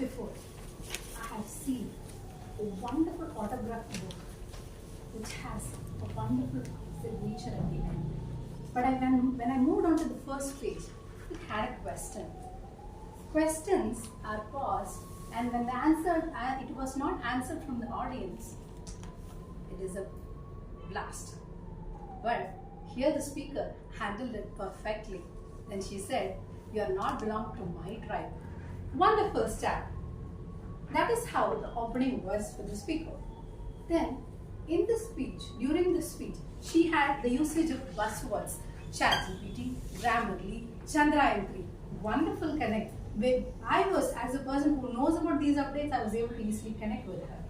before, I have seen a wonderful autograph book which has a wonderful signature at the end. But when I moved on to the first page, it had a question. Questions are paused, and when the answer it was not answered from the audience, it is a blast. But here the speaker handled it perfectly. Then she said, "You are not belong to my tribe." Wonderful start. That is how the opening was for the speaker. Then, in the speech, during the speech, she had the usage of buzzwords: ChatGPT, Grammarly, Chandrayaan-3. Wonderful connect. I was, as a person who knows about these updates, I was able to easily connect with her.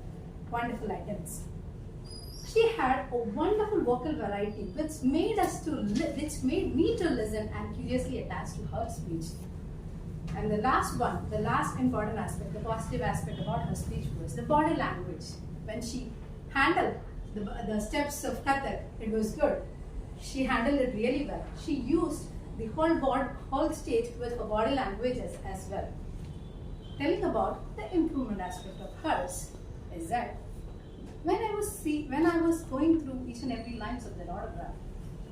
Wonderful items. She had a wonderful vocal variety which made me to listen and curiously attach to her speech. And the last one, the last important aspect, the positive aspect about her speech was the body language. When she handled the steps of Kathak, it was good. She handled it really well. She used the whole stage with her body languages as well. Telling about the improvement aspect of hers is that when I was going through each and every lines of that autograph,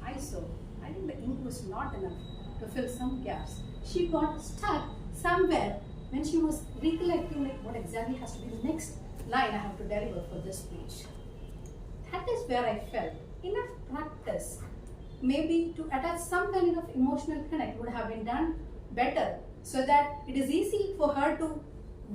I think the ink was not enough to fill some gaps. She got stuck somewhere when she was recollecting what exactly has to be the next line I have to deliver for this speech. That is where I felt enough practice, maybe to attach some kind of emotional connect would have been done better, so that it is easy for her to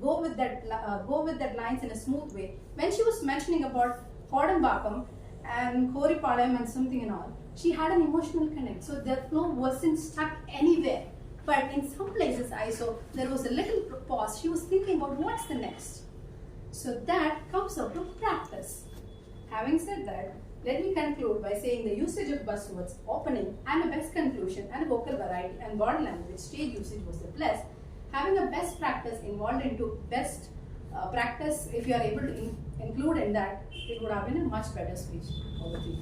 go with that lines in a smooth way. When she was mentioning about Kodambakam and Koripalayam and something and all, she had an emotional connect, so the flow wasn't stuck anywhere. But in some places I saw there was a little pause. She was thinking about what's the next. So that comes out of practice. Having said that, let me conclude by saying the usage of buzzwords, opening and a best conclusion, and vocal variety and body language stage usage was the plus. Having a best practice involved into best practice, if you are able to include in that, it would have been a much better speech. Over to you.